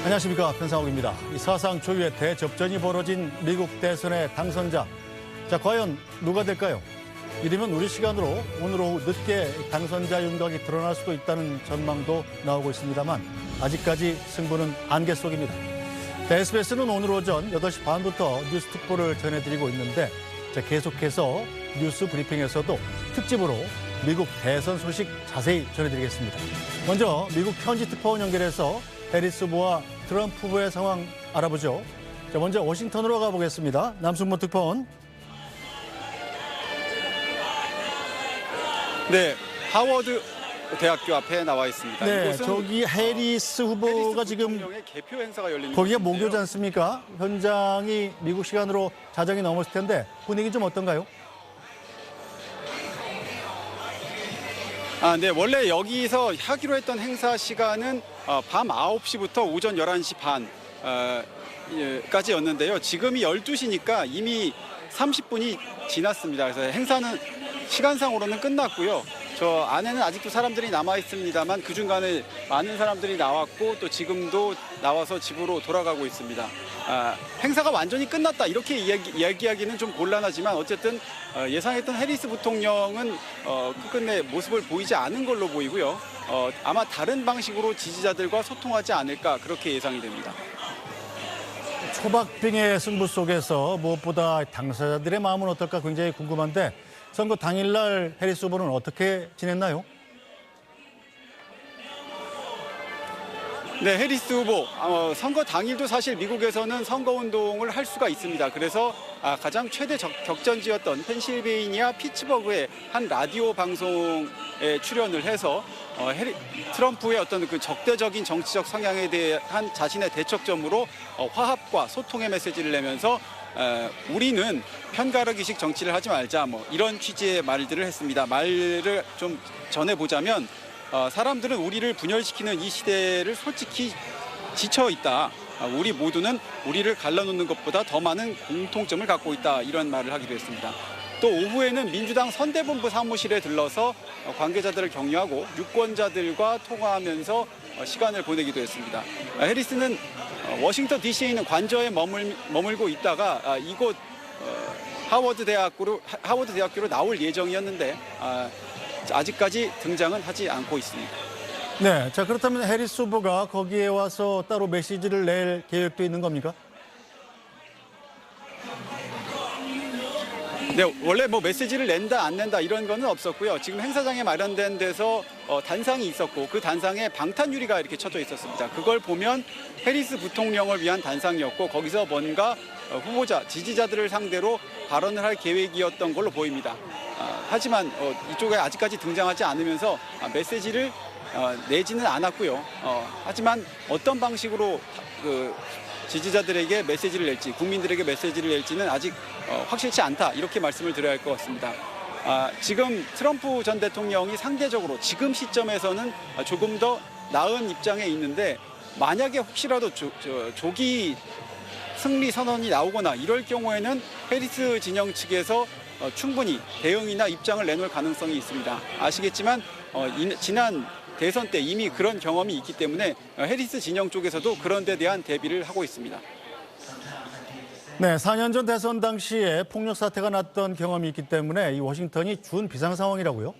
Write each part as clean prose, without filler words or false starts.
안녕하십니까, 편상욱입니다. 이 사상 초유의 대접전이 벌어진 미국 대선의 당선자. 자, 과연 누가 될까요? 이르면 우리 시간으로 오늘 오후 늦게 당선자 윤곽이 드러날 수도 있다는 전망도 나오고 있습니다만 아직까지 승부는 안개 속입니다. SBS는 오늘 오전 8시 반부터 뉴스 특보를 전해드리고 있는데 계속해서 뉴스 브리핑에서도 특집으로 미국 대선 소식 자세히 전해드리겠습니다. 먼저 미국 현지 특파원 연결해서 해리스 후보와 트럼프 후보의 상황 알아보죠. 자, 먼저 워싱턴으로 가보겠습니다. 남순모 특파원. 네, 하워드 대학교 앞에 나와 있습니다. 네, 저기 해리스 후보가 지금 개표 행사가 열리는 거기가 모교지 않습니까? 현장이 미국 시간으로 자정이 넘었을 텐데 분위기 좀 어떤가요? 네, 원래 여기서 하기로 했던 행사 시간은 밤 9시부터 오전 11시 반까지였는데요. 지금이 12시니까 이미 30분이 지났습니다. 그래서 행사는 시간상으로는 끝났고요. 저 안에는 아직도 사람들이 남아 있습니다만 그 중간에 많은 사람들이 나왔고 또 지금도 나와서 집으로 돌아가고 있습니다. 행사가 완전히 끝났다 이렇게 이야기하기는 좀 곤란하지만 어쨌든 예상했던 해리스 부통령은 끝끝내 모습을 보이지 않은 걸로 보이고요. 아마 다른 방식으로 지지자들과 소통하지 않을까 그렇게 예상이 됩니다. 초박빙의 승부 속에서 무엇보다 당사자들의 마음은 어떨까 굉장히 궁금한데 선거 당일날 해리스 후보는 어떻게 지냈나요? 네, 해리스 후보 선거 당일도 사실 미국에서는 선거운동을 할 수가 있습니다. 그래서 가장 최대 격전지였던 펜실베이니아 피츠버그의 한 라디오 방송에 출연을 해서 트럼프의 어떤 그 적대적인 정치적 성향에 대한 자신의 대척점으로 화합과 소통의 메시지를 내면서 우리는 편가르기식 정치를 하지 말자 뭐 이런 취지의 말들을 했습니다. 말을 좀 전해보자면 사람들은 우리를 분열시키는 이 시대를 솔직히 지쳐 있다. 우리 모두는 우리를 갈라놓는 것보다 더 많은 공통점을 갖고 있다. 이런 말을 하기도 했습니다. 또 오후에는 민주당 선대본부 사무실에 들러서 관계자들을 격려하고 유권자들과 통화하면서 시간을 보내기도 했습니다. 해리스는 워싱턴 DC에 있는 관저에 머물고 있다가 이곳 하워드 대학교로 나올 예정이었는데 아직까지 등장은 하지 않고 있습니다. 네, 자 그렇다면 해리스 후보가 거기에 와서 따로 메시지를 낼 계획도 있는 겁니까? 네, 원래 뭐 메시지를 낸다 안 낸다 이런 거는 없었고요. 지금 행사장에 마련된 데서 단상이 있었고 그 단상에 방탄유리가 이렇게 쳐져 있었습니다. 그걸 보면 해리스 부통령을 위한 단상이었고 거기서 뭔가 후보자, 지지자들을 상대로 발언을 할 계획이었던 걸로 보입니다. 하지만 이쪽에 아직까지 등장하지 않으면서 메시지를 내지는 않았고요. 하지만 어떤 방식으로 지지자들에게 메시지를 낼지, 국민들에게 메시지를 낼지는 아직 확실치 않다 이렇게 말씀을 드려야 할 것 같습니다. 지금 트럼프 전 대통령이 상대적으로 지금 시점에서는 조금 더 나은 입장에 있는데 만약에 혹시라도 조기 승리 선언이 나오거나 이럴 경우에는 해리스 진영 측에서 충분히 대응이나 입장을 내놓을 가능성이 있습니다. 아시겠지만 지난 대선 때 이미 그런 경험이 있기 때문에 해리스 진영 쪽에서도 그런 데 대한 대비를 하고 있습니다. 네, 4년 전 대선 당시에 폭력 사태가 났던 경험이 있기 때문에 이 워싱턴이 준 비상 상황이라고요?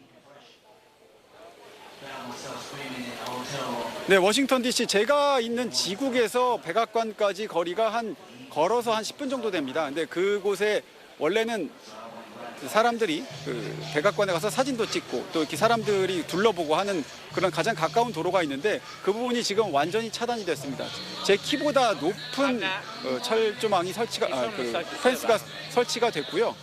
네, 워싱턴 DC 제가 있는 지국에서 백악관까지 거리가 걸어서 한 10분 정도 됩니다. 근데 그곳에 원래는 사람들이 백악관에 가서 사진도 찍고 또 이렇게 사람들이 둘러보고 하는 그런 가장 가까운 도로가 있는데 그 부분이 지금 완전히 차단이 됐습니다. 제 키보다 높은 철조망이 펜스가 설치가 됐고요.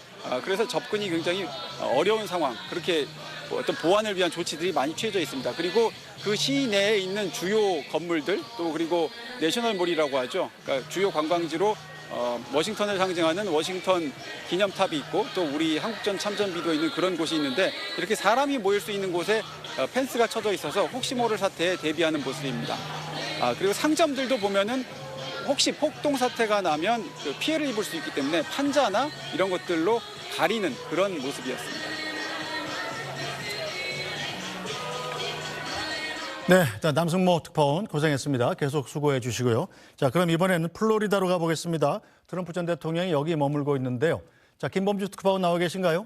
그래서 접근이 굉장히 어려운 상황. 그렇게 어떤 보안을 위한 조치들이 많이 취해져 있습니다. 그리고 그 시내에 있는 주요 건물들 또 그리고 내셔널몰이라고 하죠. 그러니까 주요 관광지로 워싱턴을 상징하는 워싱턴 기념탑이 있고 또 우리 한국전 참전비도 있는 그런 곳이 있는데 이렇게 사람이 모일 수 있는 곳에 펜스가 쳐져 있어서 혹시 모를 사태에 대비하는 모습입니다. 그리고 상점들도 보면은 혹시 폭동 사태가 나면 피해를 입을 수 있기 때문에 판자나 이런 것들로 가리는 그런 모습이었습니다. 네, 자, 남승모 특파원 고생했습니다. 계속 수고해 주시고요. 자, 그럼 이번에는 플로리다로 가보겠습니다. 트럼프 전 대통령이 여기 머물고 있는데요. 자, 김범주 특파원 나와 계신가요?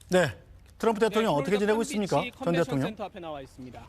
네, 트럼프 대통령 어떻게 지내고 있습니까? 전 대통령. 센터 앞에 나와 있습니다.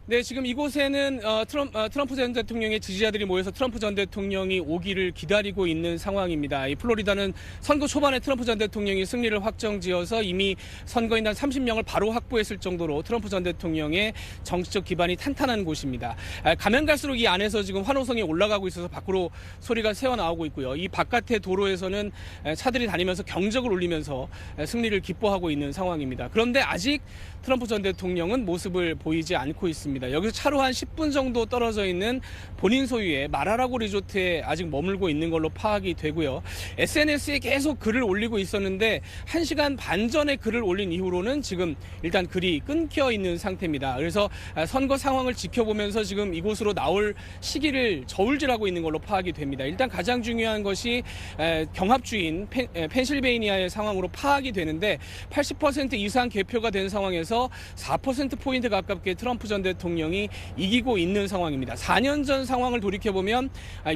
네, 지금 이곳에는 트럼프 전 대통령의 지지자들이 모여서 트럼프 전 대통령이 오기를 기다리고 있는 상황입니다. 이 플로리다는 선거 초반에 트럼프 전 대통령이 승리를 확정지어서 이미 선거인단 30명을 바로 확보했을 정도로 트럼프 전 대통령의 정치적 기반이 탄탄한 곳입니다. 가면 갈수록 이 안에서 지금 환호성이 올라가고 있어서 밖으로 소리가 새어나오고 있고요. 이 바깥의 도로에서는 차들이 다니면서 경적을 울리면서 승리를 기뻐하고 있는 상황입니다. 그런데 아직 트럼프 전 대통령은 모습을 보이지 않고 있습니다. 여기서 차로 한 10분 정도 떨어져 있는 본인 소유의 마라라고 리조트에 아직 머물고 있는 걸로 파악이 되고요. SNS에 계속 글을 올리고 있었는데 1시간 반 전에 글을 올린 이후로는 지금 일단 글이 끊겨 있는 상태입니다. 그래서 선거 상황을 지켜보면서 지금 이곳으로 나올 시기를 저울질하고 있는 걸로 파악이 됩니다. 일단 가장 중요한 것이 경합주인 펜실베이니아의 상황으로 파악이 되는데 80% 이상 개표가 된 상황에서 4%포인트 가깝게 트럼프 전 대통령이 이기고 있는 상황입니다. 4년 전 상황을 돌이켜보면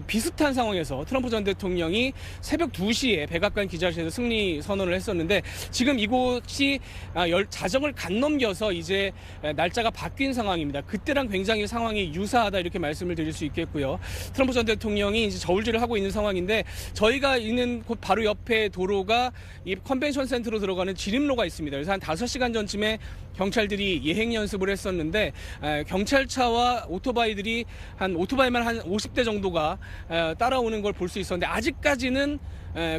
비슷한 상황에서 트럼프 전 대통령이 새벽 2시에 백악관 기자실에서 승리 선언을 했었는데 지금 이곳이 자정을 간 넘겨서 이제 날짜가 바뀐 상황입니다. 그때랑 굉장히 상황이 유사하다 이렇게 말씀을 드릴 수 있겠고요. 트럼프 전 대통령이 이제 저울질을 하고 있는 상황인데 저희가 있는 곳 바로 옆에 도로가 이 컨벤션 센터로 들어가는 지림로가 있습니다. 그래서 한 5시간 전쯤에 경찰들이 예행 연습을 했었는데 경찰차와 오토바이들이 오토바이만 한 50대 정도가 따라오는 걸 볼 수 있었는데 아직까지는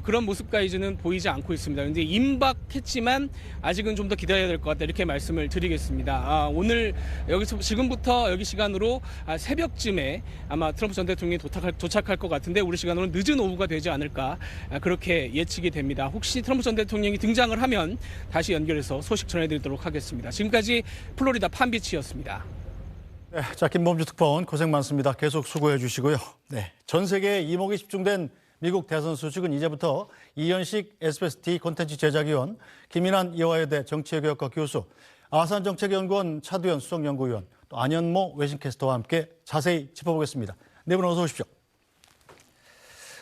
그런 모습까지는 보이지 않고 있습니다. 그런데 임박했지만 아직은 좀 더 기다려야 될 것 같다 이렇게 말씀을 드리겠습니다. 오늘 여기서 지금부터 여기 시간으로 새벽쯤에 아마 트럼프 전 대통령이 도착할 것 같은데 우리 시간으로는 늦은 오후가 되지 않을까 그렇게 예측이 됩니다. 혹시 트럼프 전 대통령이 등장을 하면 다시 연결해서 소식 전해드리도록 하겠습니다. 지금까지 플로리다 팜비치였습니다. 네, 자, 김범주 특파원 고생 많습니다. 계속 수고해 주시고요. 네, 전 세계에 이목이 집중된 미국 대선 소식은 이제부터 이현식 SBS D 콘텐츠 제작위원, 김인환 이화여대 정치외교학과 교수, 아산정책연구원 차두현 수석연구위원, 또 안현모 외신캐스터와 함께 자세히 짚어보겠습니다. 네 분 어서 오십시오.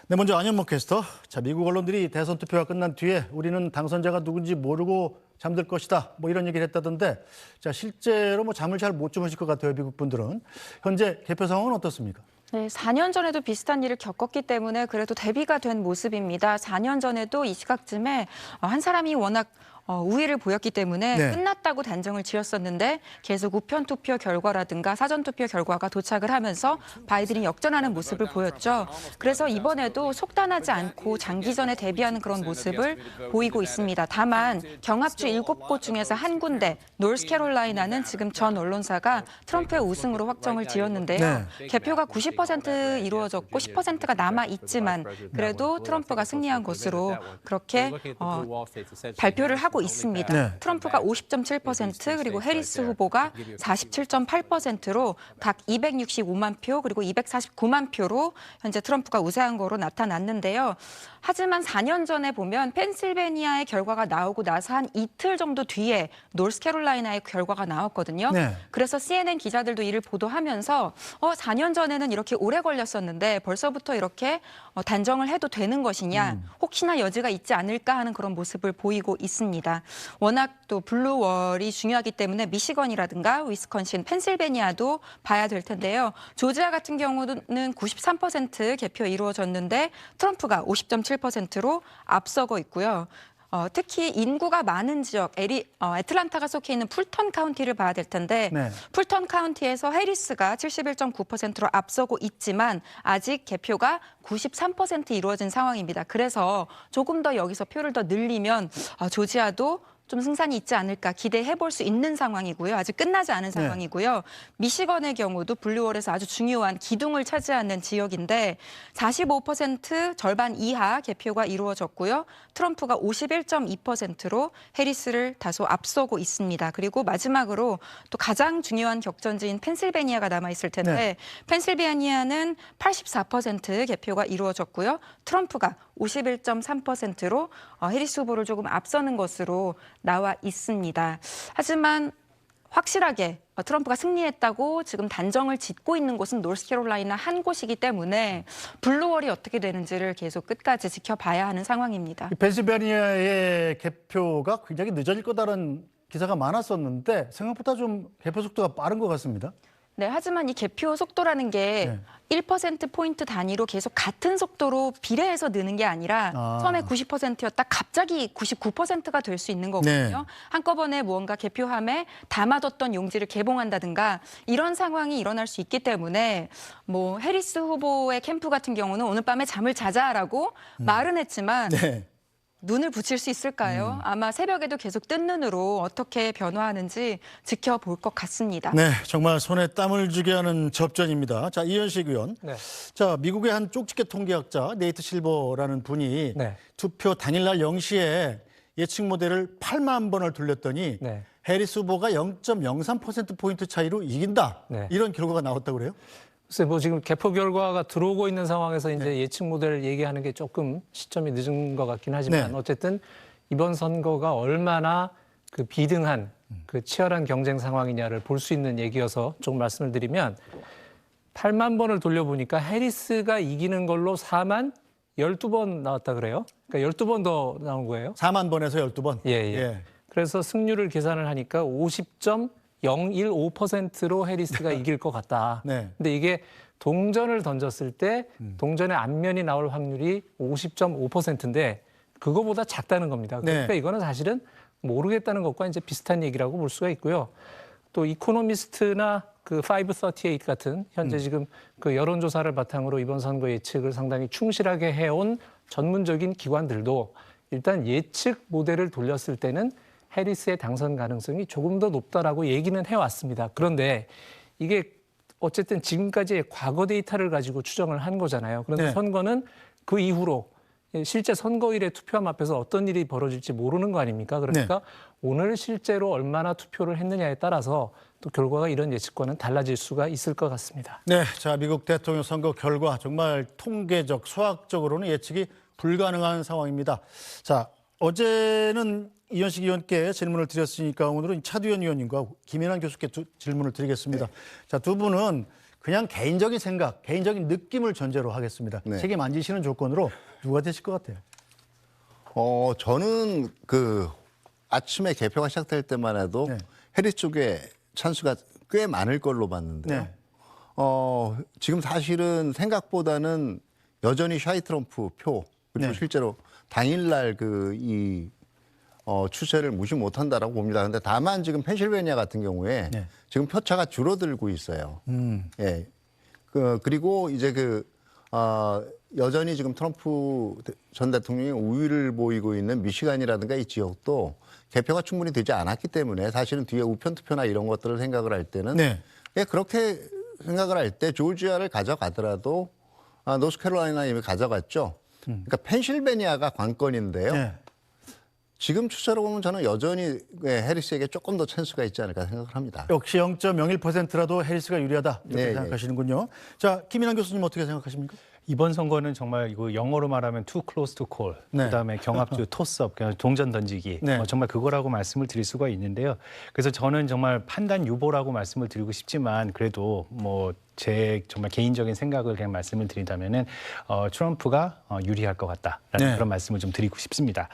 네, 먼저 안현모 캐스터. 자, 미국 언론들이 대선 투표가 끝난 뒤에 우리는 당선자가 누군지 모르고 잠들 것이다. 뭐 이런 얘기를 했다던데, 자, 실제로 뭐 잠을 잘 못 주무실 것 같아요, 미국 분들은. 현재 개표 상황은 어떻습니까? 네, 4년 전에도 비슷한 일을 겪었기 때문에 그래도 대비가 된 모습입니다. 4년 전에도 이 시각쯤에 한 사람이 워낙 우위를 보였기 때문에 네. 끝났다고 단정을 지었었는데 계속 우편 투표 결과라든가 사전 투표 결과가 도착을 하면서 바이든이 역전하는 모습을 보였죠. 그래서 이번에도 속단하지 않고 장기전에 대비하는 그런 모습을 보이고 있습니다. 다만 경합주 7곳 중에서 한 군데 노스캐롤라이나는 지금 전 언론사가 트럼프의 우승으로 확정을 지었는데요. 네. 개표가 90% 이루어졌고 10%가 남아 있지만 그래도 트럼프가 승리한 것으로 그렇게 발표를 하고 있습니다. 네. 트럼프가 50.7% 그리고 해리스 후보가 47.8%로 각 265만 표 그리고 249만 표로 현재 트럼프가 우세한 거로 나타났는데요. 하지만 4년 전에 보면 펜실베니아의 결과가 나오고 나서 한 이틀 정도 뒤에 노스캐롤라이나의 결과가 나왔거든요. 네. 그래서 CNN 기자들도 이를 보도하면서 4년 전에는 이렇게 오래 걸렸었는데 벌써부터 이렇게 단정을 해도 되는 것이냐, 혹시나 여지가 있지 않을까 하는 그런 모습을 보이고 있습니다. 워낙 또 블루월이 중요하기 때문에 미시건이라든가 위스콘신, 펜실베니아도 봐야 될 텐데요. 조지아 같은 경우는 93% 개표 이루어졌는데 트럼프가 50.7%로 앞서고 있고요. 특히 인구가 많은 지역, 애틀란타가 속해 있는 풀턴 카운티를 봐야 될 텐데 네. 풀턴 카운티에서 해리스가 71.9%로 앞서고 있지만 아직 개표가 93% 이루어진 상황입니다. 그래서 조금 더 여기서 표를 더 늘리면 조지아도 좀 승산이 있지 않을까 기대해 볼 수 있는 상황이고요. 아직 끝나지 않은 상황이고요. 미시건의 경우도 블루월에서 아주 중요한 기둥을 차지하는 지역인데 45% 절반 이하 개표가 이루어졌고요. 트럼프가 51.2%로 해리스를 다소 앞서고 있습니다. 그리고 마지막으로 또 가장 중요한 격전지인 펜실베니아가 남아있을 텐데 네. 펜실베니아는 84% 개표가 이루어졌고요. 트럼프가 51.3%로 해리스 후보를 조금 앞서는 것으로 나와 있습니다. 하지만 확실하게 트럼프가 승리했다고 지금 단정을 짓고 있는 곳은 노스캐롤라이나 한 곳이기 때문에 블루월이 어떻게 되는지를 계속 끝까지 지켜봐야 하는 상황입니다. 펜실베니아의 개표가 굉장히 늦어질 거다라는 기사가 많았었는데 생각보다 좀 개표 속도가 빠른 것 같습니다. 네, 하지만 이 개표 속도라는 게 1%포인트 단위로 계속 같은 속도로 비례해서 느는 게 아니라 처음에 90%였다 갑자기 99%가 될 수 있는 거거든요. 네. 한꺼번에 무언가 개표함에 담아뒀던 용지를 개봉한다든가 이런 상황이 일어날 수 있기 때문에 뭐 해리스 후보의 캠프 같은 경우는 오늘 밤에 잠을 자자라고 말은 했지만 네. 눈을 붙일 수 있을까요? 아마 새벽에도 계속 뜬 눈으로 어떻게 변화하는지 지켜볼 것 같습니다. 네, 정말 손에 땀을 쥐게 하는 접전입니다. 자, 이현식 의원. 네. 자, 미국의 한 쪽집게 통계학자 네이트 실버라는 분이 네. 투표 당일날 0시에 예측 모델을 8만 번을 돌렸더니 네. 해리스 후보가 0.03%포인트 차이로 이긴다. 네. 이런 결과가 나왔다고 그래요? 글쎄 뭐 지금 개표 결과가 들어오고 있는 상황에서 이제 예측 모델을 얘기하는 게 조금 시점이 늦은 것 같긴 하지만 네. 어쨌든 이번 선거가 얼마나 그 비등한 그 치열한 경쟁 상황이냐를 볼 수 있는 얘기여서 조금 말씀을 드리면 8만 번을 돌려보니까 해리스가 이기는 걸로 4만 12번 나왔다 그래요. 그러니까 12번 더 나온 거예요. 4만 번에서 12번. 예. 그래서 승률을 계산을 하니까 50.015%로 해리스가 이길 것 같다. 네. 근데 이게 동전을 던졌을 때 동전의 앞면이 나올 확률이 50.5%인데 그거보다 작다는 겁니다. 그러니까 네. 이거는 사실은 모르겠다는 것과 이제 비슷한 얘기라고 볼 수가 있고요. 또 이코노미스트나 그 538 같은 현재 지금 그 여론조사를 바탕으로 이번 선거 예측을 상당히 충실하게 해온 전문적인 기관들도 일단 예측 모델을 돌렸을 때는 해리스의 당선 가능성이 조금 더 높다라고 얘기는 해왔습니다. 그런데 이게 어쨌든 지금까지의 과거 데이터를 가지고 추정을 한 거잖아요. 그런데 네. 선거는 그 이후로 실제 선거일에 투표함 앞에서 어떤 일이 벌어질지 모르는 거 아닙니까? 그러니까 오늘 실제로 얼마나 투표를 했느냐에 따라서 또 결과가 이런 예측과는 달라질 수가 있을 것 같습니다. 네, 자, 미국 대통령 선거 결과 정말 통계적, 수학적으로는 예측이 불가능한 상황입니다. 자, 어제는 이현식 의원께 질문을 드렸으니까 오늘은 차두현 의원님과 김연한 교수께 질문을 드리겠습니다. 자, 두 분은 그냥 개인적인 생각, 개인적인 느낌을 전제로 하겠습니다. 네. 책임 안 지시는 조건으로 누가 되실 것 같아요? 저는 그 아침에 개표가 시작될 때만 해도 네. 해리스 쪽에 찬수가 꽤 많을 걸로 봤는데요. 네. 지금 사실은 생각보다는 여전히 샤이 트럼프 표 그리고 네. 실제로 당일날 추세를 무시 못한다라고 봅니다. 그런데 다만 지금 펜실베니아 같은 경우에 네. 지금 표차가 줄어들고 있어요. 예. 그리고 이제 여전히 지금 트럼프 전 대통령이 우위를 보이고 있는 미시간이라든가 이 지역도 개표가 충분히 되지 않았기 때문에 사실은 뒤에 우편 투표나 이런 것들을 생각을 할 때는 네. 예, 그렇게 생각을 할 때 조지아를 가져가더라도 노스캐롤라이나 이미 가져갔죠. 그러니까 펜실베니아가 관건인데요. 네. 지금 추세로 보면 저는 여전히 해리스에게 조금 더 찬스가 있지 않을까 생각을 합니다. 역시 0.01%라도 해리스가 유리하다 이렇게 네, 생각하시는군요. 자, 김인환 교수님 어떻게 생각하십니까? 이번 선거는 정말 이거 영어로 말하면 too close to call, 네. 그다음에 경합주 토스업, 동전 던지기, 네. 정말 그거라고 말씀을 드릴 수가 있는데요. 그래서 저는 정말 판단 유보라고 말씀을 드리고 싶지만 그래도 제 정말 개인적인 생각을 그냥 말씀을 드린다면은 트럼프가 유리할 것 같다라는 네. 그런 말씀을 좀 드리고 싶습니다.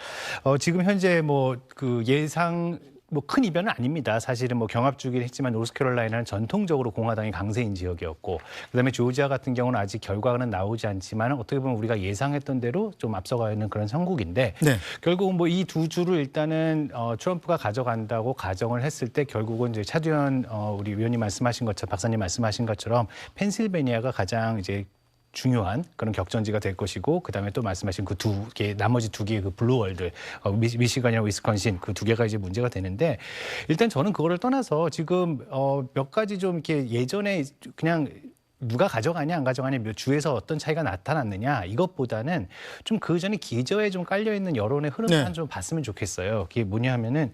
지금 현재 그 예상 큰 이변은 아닙니다. 사실은 경합주긴 했지만 노스캐롤라이나는 전통적으로 공화당이 강세인 지역이었고, 그다음에 조지아 같은 경우는 아직 결과는 나오지 않지만 어떻게 보면 우리가 예상했던 대로 좀 앞서가 있는 그런 형국인데, 네. 결국은 이 두 주를 일단은 트럼프가 가져간다고 가정을 했을 때 결국은 이제 차두현 우리 위원님 말씀하신 것처럼, 박사님 말씀하신 것처럼 펜실베니아가 가장 이제 중요한 그런 격전지가 될 것이고, 그다음에 또 말씀하신 그 나머지 두 개의 그 블루월드, 미시간이나 위스콘신 그 두 개가 이제 문제가 되는데, 일단 저는 그거를 떠나서 지금 몇 가지 좀 이렇게 예전에 그냥 누가 가져가냐 안 가져가냐 몇 주에서 어떤 차이가 나타났느냐 이것보다는 좀 그 전에 기저에 좀 깔려 있는 여론의 흐름만 네. 좀 봤으면 좋겠어요. 그게 뭐냐 하면은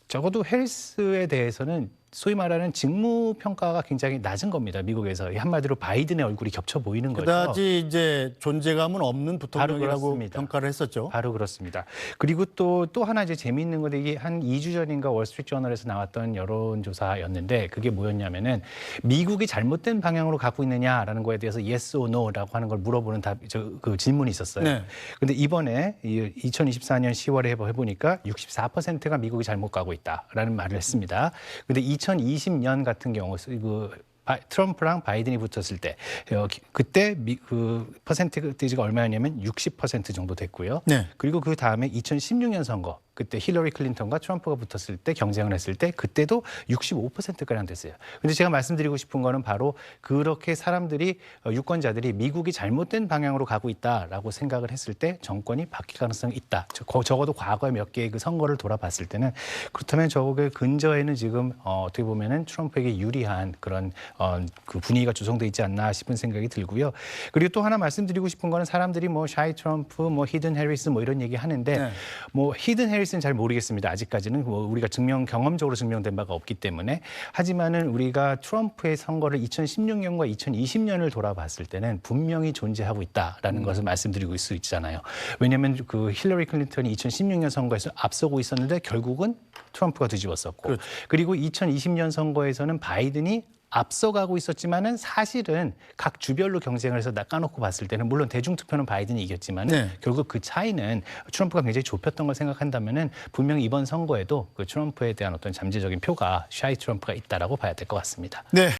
적어도 해리스에 대해서는 소위 말하는 직무 평가가 굉장히 낮은 겁니다. 미국에서 한마디로 바이든의 얼굴이 겹쳐 보이는 거죠. 그다지 이제 존재감은 없는 부통령이라고 그렇습니다. 평가를 했었죠. 바로 그렇습니다. 그리고 또 하나 이제 재미있는 건데 이게 한 2주 전인가 월스트리트저널에서 나왔던 여론조사였는데 그게 뭐였냐면은 미국이 잘못된 방향으로 가고 있느냐라는 거에 대해서 yes or no라고 하는 걸 물어보는 그 질문이 있었어요. 네. 근데 이번에 2024년 10월에 해보니까 64%가 미국이 잘못 가고 있다라는 말을 했습니다. 근데 2020년 같은 경우 트럼프랑 바이든이 붙었을 때 그때 그 퍼센테이지가 얼마였냐면 60% 정도 됐고요. 네. 그리고 그 다음에 2016년 선거 그때 힐러리 클린턴과 트럼프가 붙었을 때 경쟁을 했을 때 그때도 65%가량 됐어요. 근데 제가 말씀드리고 싶은 거는 바로 그렇게 사람들이 유권자들이 미국이 잘못된 방향으로 가고 있다라고 생각을 했을 때 정권이 바뀔 가능성이 있다. 적어도 과거에 몇 개의 그 선거를 돌아봤을 때는 그렇다면 저거 근저에는 지금 어떻게 보면은 트럼프에게 유리한 그런 그 분위기가 조성돼 있지 않나 싶은 생각이 들고요. 그리고 또 하나 말씀드리고 싶은 거는 사람들이 뭐 샤이 트럼프, 뭐 히든 해리스 뭐 이런 얘기 하는데 네. 뭐 히든 해리스는 잘 모르겠습니다. 아직까지는 뭐 우리가 경험적으로 증명된 바가 없기 때문에 하지만은 우리가 트럼프의 선거를 2016년과 2020년을 돌아봤을 때는 분명히 존재하고 있다라는 것을 말씀드리고 있을 수 있잖아요. 왜냐하면 그 힐러리 클린턴이 2016년 선거에서 앞서고 있었는데 결국은 트럼프가 뒤집었었고 그렇죠. 그리고 2020년 선거에서는 바이든이 앞서가고 있었지만은 사실은 각 주별로 경쟁을 해서 까놓고 봤을 때는 물론 대중투표는 바이든이 이겼지만 네. 결국 그 차이는 트럼프가 굉장히 좁혔던 걸 생각한다면은 분명히 이번 선거에도 그 트럼프에 대한 어떤 잠재적인 표가 샤이 트럼프가 있다라고 봐야 될 것 같습니다. 네,